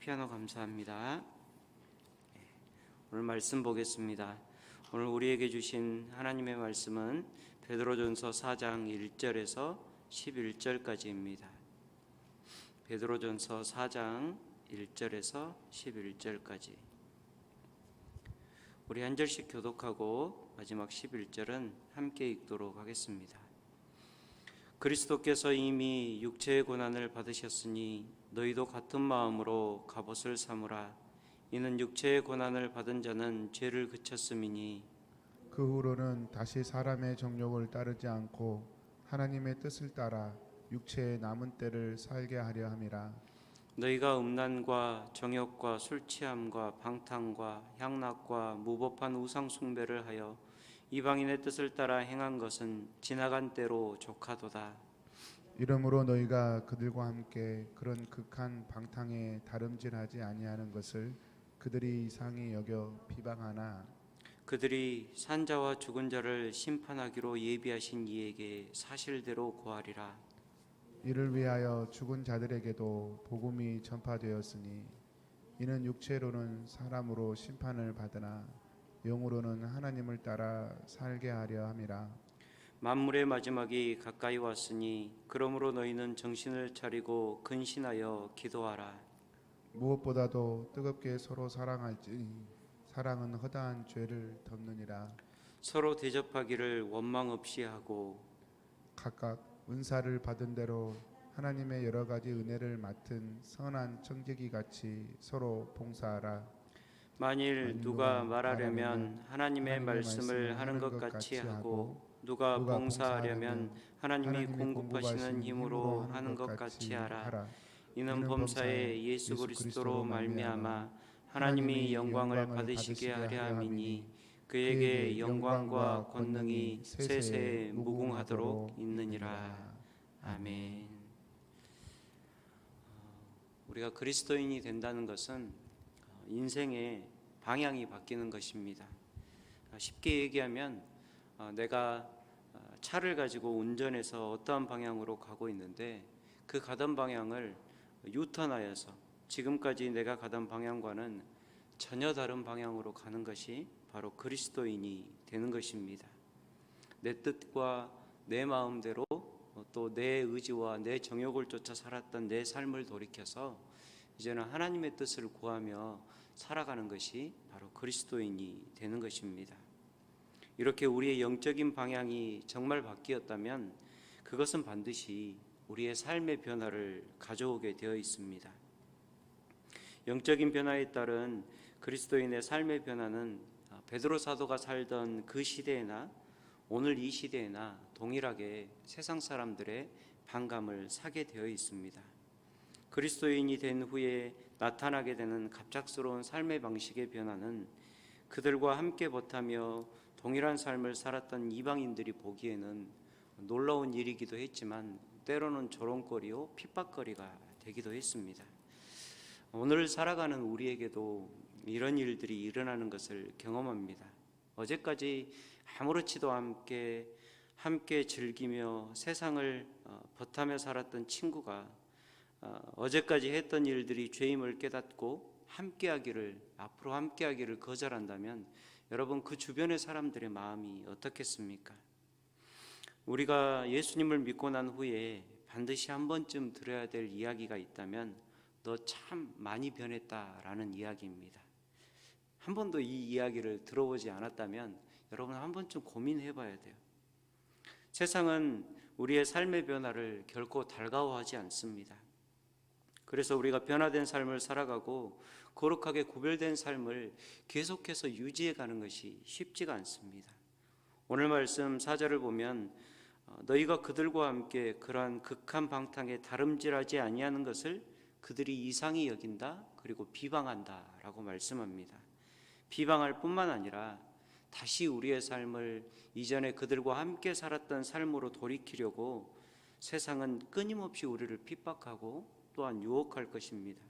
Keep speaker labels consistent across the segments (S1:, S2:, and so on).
S1: 피아노 감사합니다. 오늘 말씀 보겠습니다. 오늘 우리에게 주신 하나님의 말씀은 베드로전서 4장 1절에서 11절까지입니다. 베드로전서 4장 1절에서 11절까지. 우리 한 절씩 교독하고 마지막 11절은 함께 읽도록 하겠습니다. 그리스도께서 이미 육체의 고난을 받으셨으니 너희도 같은 마음으로 갑옷을 삼으라. 이는 육체의 고난을 받은 자는 죄를 그쳤음이니
S2: 그 후로는 다시 사람의 정욕을 따르지 않고 하나님의 뜻을 따라 육체의 남은 때를 살게 하려 함이라.
S1: 너희가 음란과 정욕과 술 취함과 방탕과 향락과 무법한 우상 숭배를 하여 이방인의 뜻을 따라 행한 것은 지나간 때로 족하도다.
S2: 이러므로 너희가 그들과 함께 그런 극한 방탕에 다름질하지 아니하는 것을 그들이 이상히 여겨 비방하나
S1: 그들이 산자와 죽은 자를 심판하기로 예비하신 이에게 사실대로 고하리라.
S2: 이를 위하여 죽은 자들에게도 복음이 전파되었으니 이는 육체로는 사람으로 심판을 받으나 영으로는 하나님을 따라 살게 하려 함이라.
S1: 만물의 마지막이 가까이 왔으니 그러므로 너희는 정신을 차리고 근신하여 기도하라.
S2: 무엇보다도 뜨겁게 서로 사랑할지니 사랑은 허다한 죄를 덮느니라.
S1: 서로 대접하기를 원망 없이 하고
S2: 각각 은사를 받은 대로 하나님의 여러 가지 은혜를 맡은 선한 청지기 같이 서로 봉사하라.
S1: 만일 누가 말하려면 하나님의 말씀을 하는 것 같이 하고 누가 봉사하려면 하나님이 공급하시는 힘으로 하는 것 같이 하라. 이는 범사에 예수 그리스도로 말미암아 하나님이 영광을 받으시게 하려 함이니 그에게 영광과 권능이 세세 무궁하도록 있느니라. 아멘. 우리가 그리스도인이 된다는 것은 인생의 방향이 바뀌는 것입니다. 쉽게 얘기하면 내가 차를 가지고 운전해서 어떠한 방향으로 가고 있는데 그 가던 방향을 유턴하여서 지금까지 내가 가던 방향과는 전혀 다른 방향으로 가는 것이 바로 그리스도인이 되는 것입니다. 내 뜻과 내 마음대로 또 내 의지와 내 정욕을 쫓아 살았던 내 삶을 돌이켜서 이제는 하나님의 뜻을 구하며 살아가는 것이 바로 그리스도인이 되는 것입니다. 이렇게 우리의 영적인 방향이 정말 바뀌었다면 그것은 반드시 우리의 삶의 변화를 가져오게 되어 있습니다. 영적인 변화에 따른 그리스도인의 삶의 변화는 베드로 사도가 살던 그 시대에나 오늘 이 시대에나 동일하게 세상 사람들의 반감을 사게 되어 있습니다. 그리스도인이 된 후에 나타나게 되는 갑작스러운 삶의 방식의 변화는 그들과 함께 버타며 동일한 삶을 살았던 이방인들이 보기에는 놀라운 일이기도 했지만 때로는 조롱거리요 핍박거리가 되기도 했습니다. 오늘 살아가는 우리에게도 이런 일들이 일어나는 것을 경험합니다. 어제까지 아무렇지도 않게 함께 즐기며 세상을 버타며 살았던 친구가 어제까지 했던 일들이 죄임을 깨닫고 앞으로 함께하기를 거절한다면 여러분 그 주변의 사람들의 마음이 어떻겠습니까? 우리가 예수님을 믿고 난 후에 반드시 한 번쯤 들어야 될 이야기가 있다면 너 참 많이 변했다라는 이야기입니다. 한 번도 이 이야기를 들어보지 않았다면 여러분 한 번쯤 고민해 봐야 돼요. 세상은 우리의 삶의 변화를 결코 달가워하지 않습니다. 그래서 우리가 변화된 삶을 살아가고 거룩하게 구별된 삶을 계속해서 유지해 가는 것이 쉽지가 않습니다. 오늘 말씀 4절을 보면 너희가 그들과 함께 그러한 극한 방탕에 다름질하지 아니하는 것을 그들이 이상히 여긴다 그리고 비방한다 라고 말씀합니다. 비방할 뿐만 아니라 다시 우리의 삶을 이전에 그들과 함께 살았던 삶으로 돌이키려고 세상은 끊임없이 우리를 핍박하고 또한 유혹할 것입니다.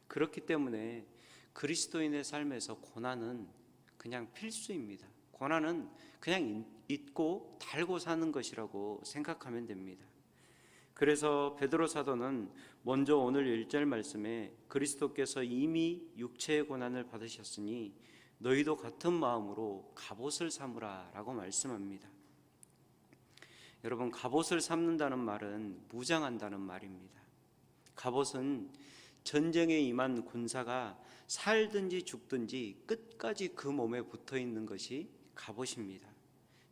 S1: 그렇기 때문에 그리스도인의 삶에서 고난은 그냥 필수입니다. 고난은 그냥 잊고 달고 사는 것이라고 생각하면 됩니다. 그래서 베드로 사도는 먼저 오늘 1절 말씀에 그리스도께서 이미 육체의 고난을 받으셨으니 너희도 같은 마음으로 갑옷을 삼으라 라고 말씀합니다. 여러분, 갑옷을 삼는다는 말은 무장한다는 말입니다. 갑옷은 전쟁에 임한 군사가 살든지 죽든지 끝까지 그 몸에 붙어 있는 것이 갑옷입니다.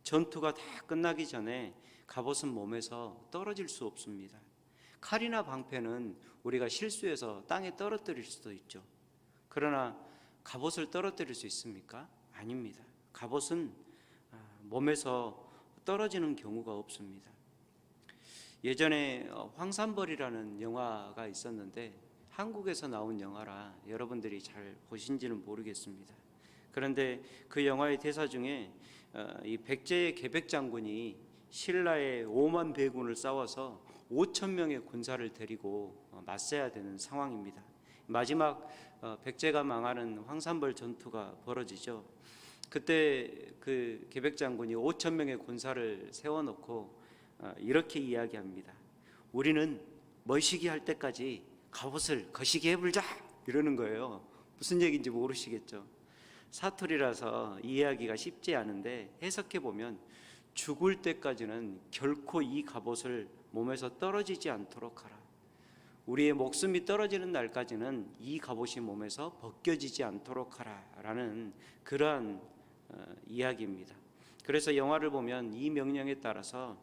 S1: 전투가 다 끝나기 전에 갑옷은 몸에서 떨어질 수 없습니다. 칼이나 방패는 우리가 실수해서 땅에 떨어뜨릴 수도 있죠. 그러나 갑옷을 떨어뜨릴 수 있습니까? 아닙니다. 갑옷은 몸에서 떨어지는 경우가 없습니다. 예전에 황산벌이라는 영화가 있었는데 한국에서 나온 영화라 여러분들이 잘 보신지는 모르겠습니다. 그런데 그 영화의 대사 중에 이 백제의 계백 장군이 신라의 5만 대군을 싸워서 5천 명의 군사를 데리고 맞서야 되는 상황입니다. 마지막 백제가 망하는 황산벌 전투가 벌어지죠. 그때 그 계백 장군이 5천 명의 군사를 세워놓고 이렇게 이야기합니다. 우리는 멋이기 할 때까지 갑옷을 거시기 해불자, 이러는 거예요. 무슨 얘기인지 모르시겠죠. 사투리라서 이해하기가 쉽지 않은데 해석해 보면 죽을 때까지는 결코 이 갑옷을 몸에서 떨어지지 않도록 하라. 우리의 목숨이 떨어지는 날까지는 이 갑옷이 몸에서 벗겨지지 않도록 하라라는 그러한 이야기입니다. 그래서 영화를 보면 이 명령에 따라서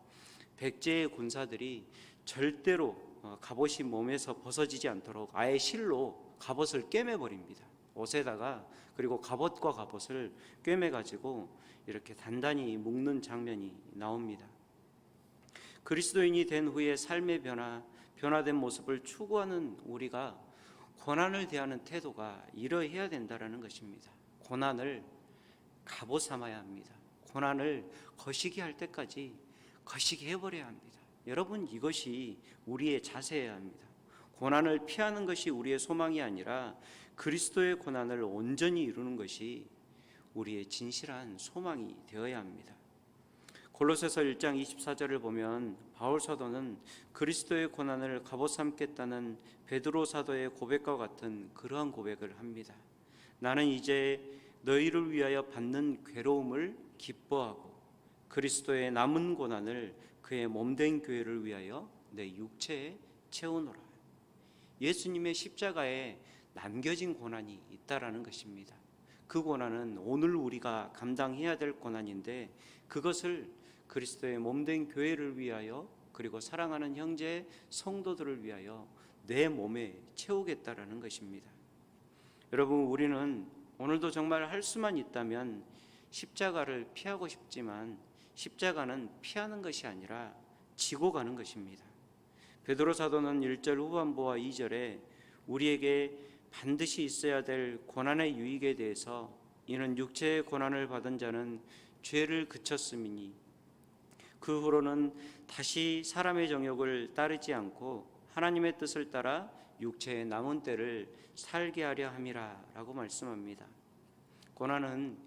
S1: 백제의 군사들이 절대로 갑옷이 몸에서 벗어지지 않도록 아예 실로 갑옷을 꿰매버립니다. 옷에다가. 그리고 갑옷과 갑옷을 꿰매가지고 이렇게 단단히 묶는 장면이 나옵니다. 그리스도인이 된 후에 삶의 변화된 모습을 추구하는 우리가 고난을 대하는 태도가 이러해야 된다는 것입니다. 고난을 갑옷 삼아야 합니다. 고난을 거시기 할 때까지 거시기 해버려야 합니다. 여러분, 이것이 우리의 자세여야 합니다. 고난을 피하는 것이 우리의 소망이 아니라 그리스도의 고난을 온전히 이루는 것이 우리의 진실한 소망이 되어야 합니다. 골로새서 1장 24절을 보면 바울 사도는 그리스도의 고난을 갑옷 삼겠다는 베드로 사도의 고백과 같은 그러한 고백을 합니다. 나는 이제 너희를 위하여 받는 괴로움을 기뻐하고 그리스도의 남은 고난을 그의 몸된 교회를 위하여 내 육체에 채우노라. 예수님의 십자가에 남겨진 고난이 있다라는 것입니다. 그 고난은 오늘 우리가 감당해야 될 고난인데 그것을 그리스도의 몸된 교회를 위하여 그리고 사랑하는 형제 성도들을 위하여 내 몸에 채우겠다라는 것입니다. 여러분, 우리는 오늘도 정말 할 수만 있다면 십자가를 피하고 싶지만 십자가는 피하는 것이 아니라 지고 가는 것입니다. 베드로 사도는 1절 후반부와 2절에 우리에게 반드시 있어야 될 고난의 유익에 대해서 이는 육체의 고난을 받은 자는 죄를 그쳤음이니 그 후로는 다시 사람의 정욕을 따르지 않고 하나님의 뜻을 따라 육체의 남은 때를 살게 하려 함이라 라고 말씀합니다. 고난은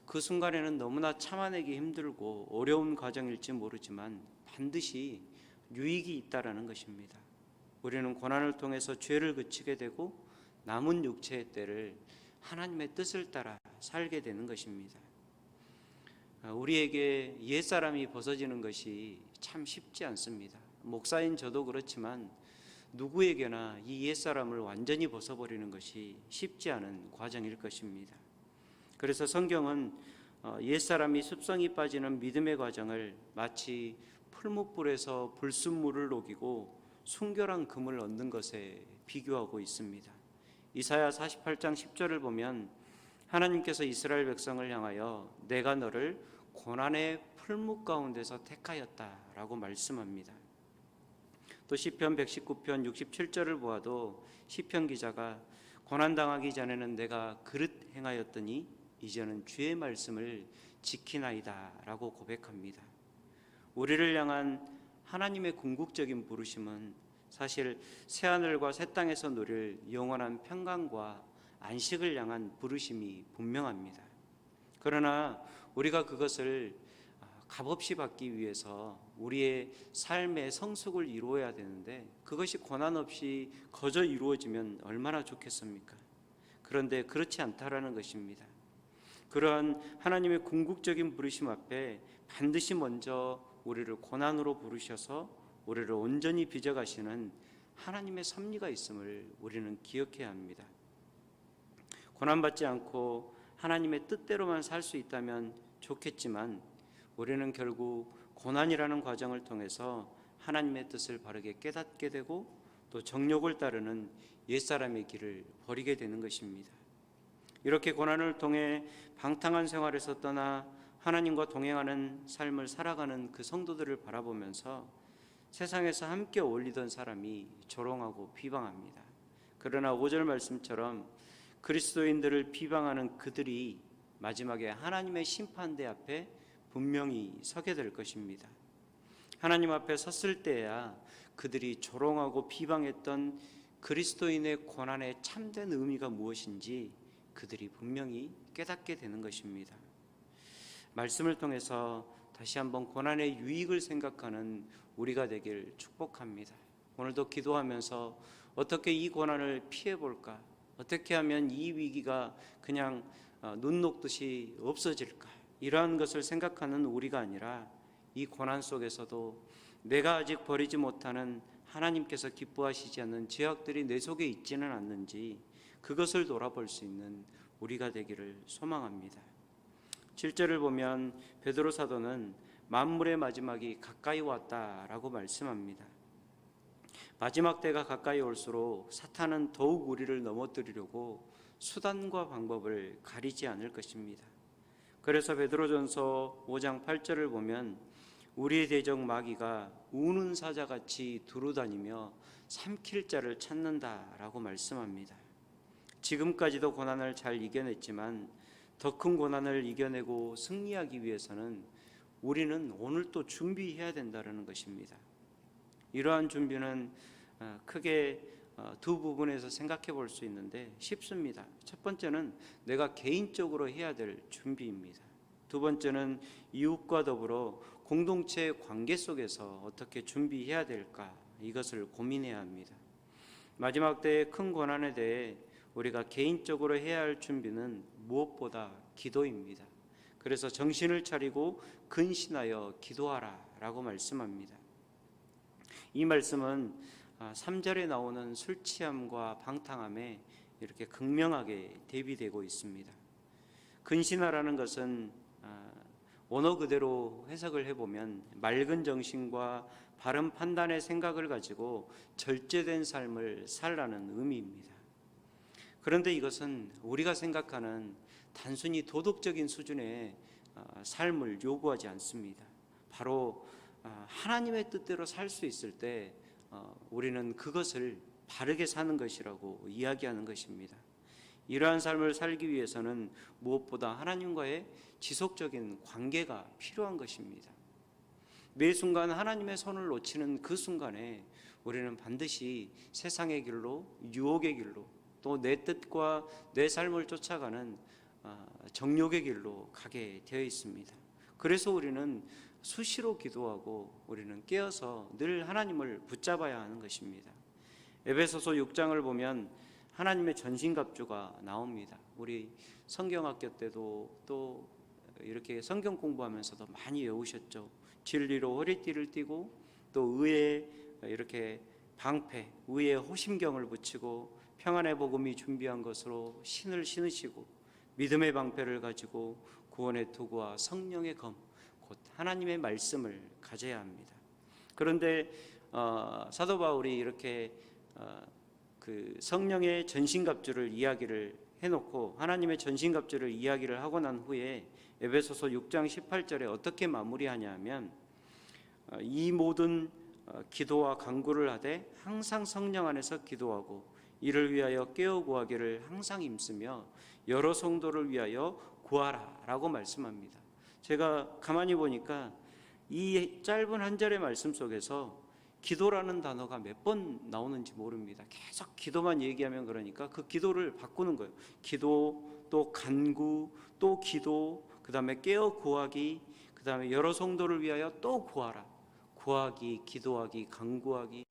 S1: 그 순간에는 너무나 참아내기 힘들고 어려운 과정일지 모르지만 반드시 유익이 있다라는 것입니다. 우리는 고난을 통해서 죄를 그치게 되고 남은 육체의 때를 하나님의 뜻을 따라 살게 되는 것입니다. 우리에게 옛사람이 벗어지는 것이 참 쉽지 않습니다. 목사인 저도 그렇지만 누구에게나 이 옛사람을 완전히 벗어버리는 것이 쉽지 않은 과정일 것입니다. 그래서 성경은 옛사람이 습성이 빠지는 믿음의 과정을 마치 풀무불에서 불순물을 녹이고 순결한 금을 얻는 것에 비교하고 있습니다. 이사야 48장 10절을 보면 하나님께서 이스라엘 백성을 향하여 내가 너를 고난의 풀무 가운데서 택하였다라고 말씀합니다. 또 시편 119편 67절을 보아도 시편 기자가 고난당하기 전에는 내가 그릇 행하였더니 이제는 주의 말씀을 지키나이다 라고 고백합니다. 우리를 향한 하나님의 궁극적인 부르심은 사실 새하늘과 새 땅에서 누릴 영원한 평강과 안식을 향한 부르심이 분명합니다. 그러나 우리가 그것을 값없이 받기 위해서 우리의 삶의 성숙을 이루어야 되는데 그것이 고난 없이 거저 이루어지면 얼마나 좋겠습니까? 그런데 그렇지 않다라는 것입니다. 그러한 하나님의 궁극적인 부르심 앞에 반드시 먼저 우리를 고난으로 부르셔서 우리를 온전히 빚어가시는 하나님의 섭리가 있음을 우리는 기억해야 합니다. 고난받지 않고 하나님의 뜻대로만 살 수 있다면 좋겠지만 우리는 결국 고난이라는 과정을 통해서 하나님의 뜻을 바르게 깨닫게 되고 또 정욕을 따르는 옛사람의 길을 버리게 되는 것입니다. 이렇게 고난을 통해 방탕한 생활에서 떠나 하나님과 동행하는 삶을 살아가는 그 성도들을 바라보면서 세상에서 함께 어울리던 사람이 조롱하고 비방합니다. 그러나 5절 말씀처럼 그리스도인들을 비방하는 그들이 마지막에 하나님의 심판대 앞에 분명히 서게 될 것입니다. 하나님 앞에 섰을 때야 그들이 조롱하고 비방했던 그리스도인의 고난의 참된 의미가 무엇인지 그들이 분명히 깨닫게 되는 것입니다. 말씀을 통해서 다시 한번 고난의 유익을 생각하는 우리가 되길 축복합니다. 오늘도 기도하면서 어떻게 이 고난을 피해볼까? 어떻게 하면 이 위기가 그냥 눈 녹듯이 없어질까? 이러한 것을 생각하는 우리가 아니라 이 고난 속에서도 내가 아직 버리지 못하는 하나님께서 기뻐하시지 않는 죄악들이 내 속에 있지는 않는지 그것을 돌아볼 수 있는 우리가 되기를 소망합니다. 7절을 보면 베드로 사도는 만물의 마지막이 가까이 왔다라고 말씀합니다. 마지막 때가 가까이 올수록 사탄은 더욱 우리를 넘어뜨리려고 수단과 방법을 가리지 않을 것입니다. 그래서 베드로전서 5장 8절을 보면 우리의 대적 마귀가 우는 사자같이 두루다니며 삼킬 자를 찾는다라고 말씀합니다. 지금까지도 고난을 잘 이겨냈지만 더 큰 고난을 이겨내고 승리하기 위해서는 우리는 오늘 또 준비해야 된다는 것입니다. 이러한 준비는 크게 두 부분에서 생각해 볼 수 있는데 쉽습니다. 첫 번째는 내가 개인적으로 해야 될 준비입니다. 두 번째는 이웃과 더불어 공동체 관계 속에서 어떻게 준비해야 될까 이것을 고민해야 합니다. 마지막 때의 큰 고난에 대해 우리가 개인적으로 해야 할 준비는 무엇보다 기도입니다. 그래서 정신을 차리고 근신하여 기도하라 라고 말씀합니다. 이 말씀은 3절에 나오는 술 취함과 방탕함에 이렇게 극명하게 대비되고 있습니다. 근신하라는 것은 원어 그대로 해석을 해보면 맑은 정신과 바른 판단의 생각을 가지고 절제된 삶을 살라는 의미입니다. 그런데 이것은 우리가 생각하는 단순히 도덕적인 수준의 삶을 요구하지 않습니다. 바로 하나님의 뜻대로 살 수 있을 때 우리는 그것을 바르게 사는 것이라고 이야기하는 것입니다. 이러한 삶을 살기 위해서는 무엇보다 하나님과의 지속적인 관계가 필요한 것입니다. 매 순간 하나님의 손을 놓치는 그 순간에 우리는 반드시 세상의 길로, 유혹의 길로, 또 내 뜻과 내 삶을 쫓아가는 정욕의 길로 가게 되어 있습니다. 그래서 우리는 수시로 기도하고 우리는 깨어서 늘 하나님을 붙잡아야 하는 것입니다. 에베소서 6장을 보면 하나님의 전신갑주가 나옵니다. 우리 성경학교 때도 또 이렇게 성경 공부하면서도 많이 외우셨죠. 진리로 허리띠를 띠고 또 의에 이렇게 방패, 의에 호심경을 붙이고 평안의 복음이 준비한 것으로 신을 신으시고 믿음의 방패를 가지고 구원의 도구와 성령의 검, 곧 하나님의 말씀을 가져야 합니다. 그런데 사도 바울이 이렇게 그 성령의 전신갑주를 이야기를 해놓고 하나님의 전신갑주를 이야기를 하고 난 후에 에베소서 6장 18절에 어떻게 마무리하냐 하면 이 모든 기도와 간구를 하되 항상 성령 안에서 기도하고 이를 위하여 깨어 구하기를 항상 힘쓰며 여러 성도를 위하여 구하라 라고 말씀합니다. 제가 가만히 보니까 이 짧은 한 절의 말씀 속에서 기도라는 단어가 몇 번 나오는지 모릅니다. 계속 기도만 얘기하면 그러니까 그 기도를 바꾸는 거예요. 기도, 또 간구, 또 기도, 그 다음에 깨어 구하기, 그 다음에 여러 성도를 위하여 또 구하라. 구하기, 기도하기, 간구하기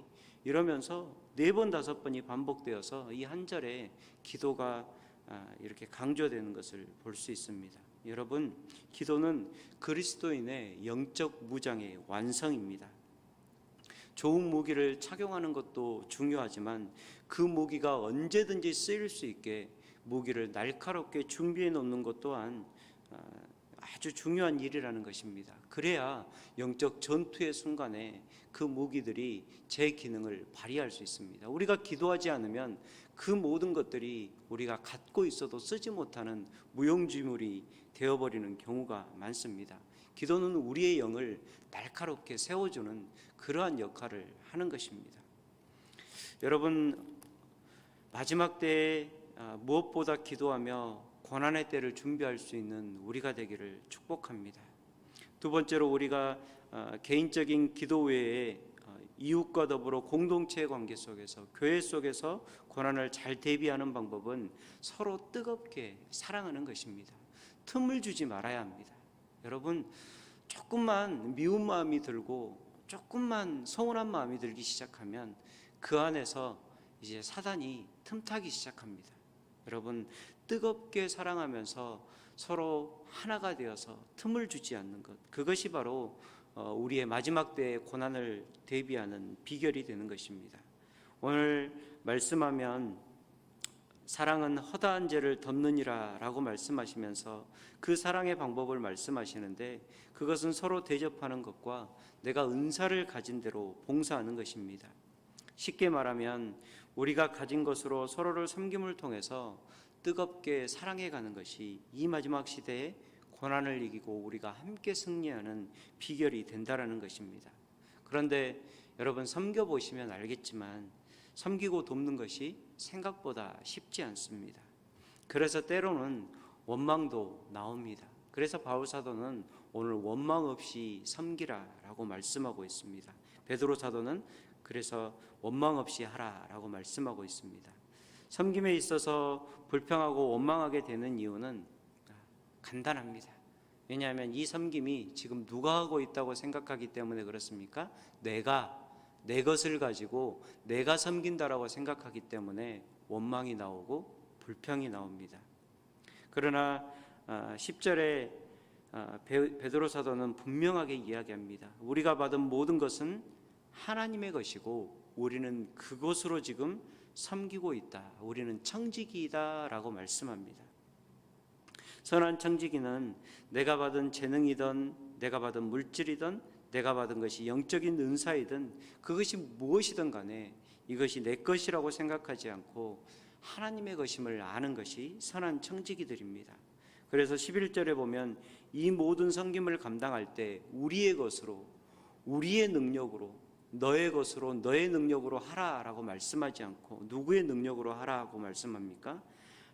S1: 이러면서 4번, 5번이 반복되어서 이 한 절에 기도가 이렇게 강조되는 것을 볼 수 있습니다. 여러분, 기도는 그리스도인의 영적 무장의 완성입니다. 좋은 무기를 착용하는 것도 중요하지만 그 무기가 언제든지 쓰일 수 있게 무기를 날카롭게 준비해 놓는 것 또한 아주 중요한 일이라는 것입니다. 그래야 영적 전투의 순간에 그 무기들이 제 기능을 발휘할 수 있습니다. 우리가 기도하지 않으면 그 모든 것들이 우리가 갖고 있어도 쓰지 못하는 무용지물이 되어버리는 경우가 많습니다. 기도는 우리의 영을 날카롭게 세워주는 그러한 역할을 하는 것입니다. 여러분, 마지막 때에 무엇보다 기도하며 고난의 때를 준비할 수 있는 우리가 되기를 축복합니다. 두 번째로, 우리가 개인적인 기도 외에 이웃과 더불어 공동체의 관계 속에서, 교회 속에서 고난을 잘 대비하는 방법은 서로 뜨겁게 사랑하는 것입니다. 틈을 주지 말아야 합니다. 여러분, 조금만 미운 마음이 들고 조금만 서운한 마음이 들기 시작하면 그 안에서 이제 사단이 틈타기 시작합니다. 여러분, 뜨겁게 사랑하면서 서로 하나가 되어서 틈을 주지 않는 것, 그것이 바로 우리의 마지막 때의 고난을 대비하는 비결이 되는 것입니다. 오늘 말씀하면 사랑은 허다한 죄를 덮느니라 라고 말씀하시면서 그 사랑의 방법을 말씀하시는데, 그것은 서로 대접하는 것과 내가 은사를 가진 대로 봉사하는 것입니다. 쉽게 말하면 우리가 가진 것으로 서로를 섬김을 통해서 뜨겁게 사랑해가는 것이 이 마지막 시대에 고난을 이기고 우리가 함께 승리하는 비결이 된다는 것입니다. 그런데 여러분, 섬겨보시면 알겠지만 섬기고 돕는 것이 생각보다 쉽지 않습니다. 그래서 때로는 원망도 나옵니다. 그래서 바울사도는 오늘 원망 없이 섬기라라고 말씀하고 있습니다. 베드로 사도는 그래서 원망 없이 하라라고 말씀하고 있습니다. 섬김에 있어서 불평하고 원망하게 되는 이유는 간단합니다. 왜냐하면 이 섬김이 지금 누가 하고 있다고 생각하기 때문에 그렇습니까? 내가 내 것을 가지고 내가 섬긴다라고 생각하기 때문에 원망이 나오고 불평이 나옵니다. 그러나 10절에 베드로 사도는 분명하게 이야기합니다. 우리가 받은 모든 것은 하나님의 것이고 우리는 그것으로 지금 섬기고 있다. 우리는 청지기이다 라고 말씀합니다. 선한 청지기는 내가 받은 재능이든 내가 받은 물질이든 내가 받은 것이 영적인 은사이든 그것이 무엇이든 간에 이것이 내 것이라고 생각하지 않고 하나님의 것임을 아는 것이 선한 청지기들입니다. 그래서 11절에 보면 이 모든 섬김을 감당할 때 우리의 것으로, 우리의 능력으로, 너의 것으로, 너의 능력으로 하라라고 말씀하지 않고 누구의 능력으로 하라고 말씀합니까?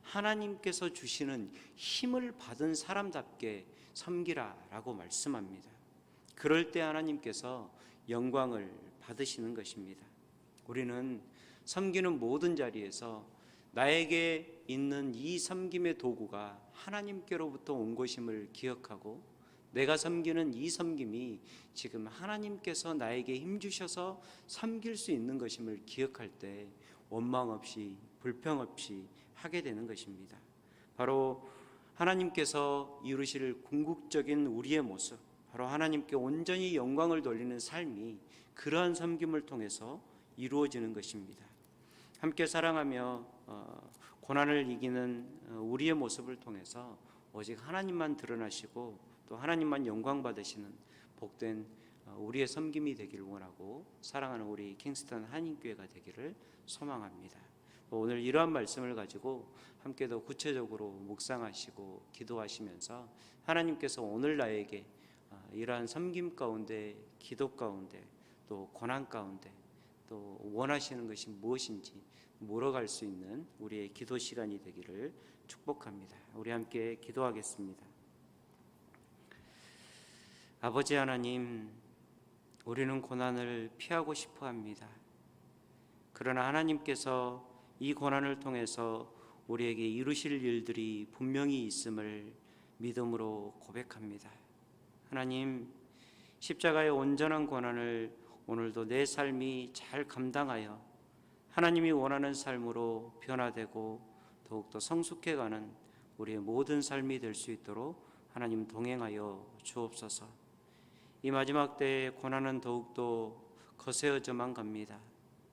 S1: 하나님께서 주시는 힘을 받은 사람답게 섬기라라고 말씀합니다. 그럴 때 하나님께서 영광을 받으시는 것입니다. 우리는 섬기는 모든 자리에서 나에게 있는 이 섬김의 도구가 하나님께로부터 온 것임을 기억하고 내가 섬기는 이 섬김이 지금 하나님께서 나에게 힘주셔서 섬길 수 있는 것임을 기억할 때 원망 없이 불평 없이 하게 되는 것입니다. 바로 하나님께서 이루실 궁극적인 우리의 모습, 바로 하나님께 온전히 영광을 돌리는 삶이 그러한 섬김을 통해서 이루어지는 것입니다. 함께 사랑하며 고난을 이기는 우리의 모습을 통해서 오직 하나님만 드러나시고 또 하나님만 영광 받으시는 복된 우리의 섬김이 되길 원하고 사랑하는 우리 킹스턴 한인교회가 되기를 소망합니다. 오늘 이러한 말씀을 가지고 함께 더 구체적으로 묵상하시고 기도하시면서 하나님께서 오늘 나에게 이러한 섬김 가운데, 기도 가운데, 또 고난 가운데 또 원하시는 것이 무엇인지 물어갈 수 있는 우리의 기도 시간이 되기를 축복합니다. 우리 함께 기도하겠습니다. 아버지 하나님, 우리는 고난을 피하고 싶어 합니다. 그러나 하나님께서 이 고난을 통해서 우리에게 이루실 일들이 분명히 있음을 믿음으로 고백합니다. 하나님, 십자가의 온전한 고난을 오늘도 내 삶이 잘 감당하여 하나님이 원하는 삶으로 변화되고 더욱더 성숙해가는 우리의 모든 삶이 될 수 있도록 하나님 동행하여 주옵소서. 이 마지막 때에 고난은 더욱더 거세어져만 갑니다.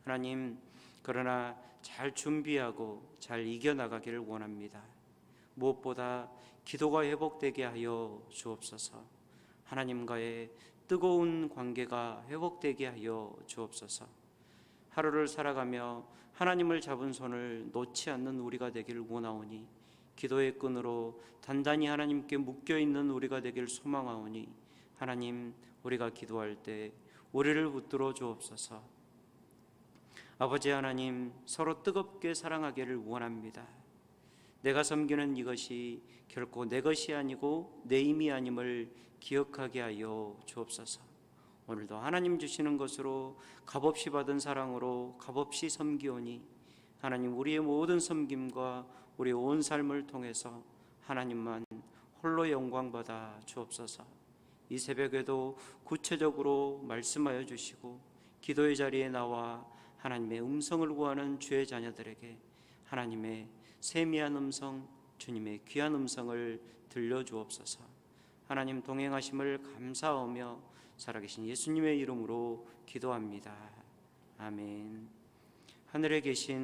S1: 하나님, 그러나 잘 준비하고 잘 이겨나가기를 원합니다. 무엇보다 기도가 회복되게 하여 주옵소서. 하나님과의 뜨거운 관계가 회복되게 하여 주옵소서. 하루를 살아가며 하나님을 잡은 손을 놓지 않는 우리가 되기를 원하오니, 기도의 끈으로 단단히 하나님께 묶여있는 우리가 되길 소망하오니, 하나님, 우리가 기도할 때 우리를 붙들어 주옵소서. 아버지 하나님, 서로 뜨겁게 사랑하기를 원합니다. 내가 섬기는 이것이 결코 내 것이 아니고 내 힘이 아님을 기억하게 하여 주옵소서. 오늘도 하나님 주시는 것으로 값없이 받은 사랑으로 값없이 섬기오니, 하나님, 우리의 모든 섬김과 우리의 온 삶을 통해서 하나님만 홀로 영광받아 주옵소서. 이 새벽에도 구체적으로 말씀하여 주시고 기도의 자리에 나와 하나님의 음성을 구하는 주의 자녀들에게 하나님의 세미한 음성, 주님의 귀한 음성을 들려주옵소서. 하나님 동행하심을 감사하며 살아계신 예수님의 이름으로 기도합니다. 아멘. 하늘에 계신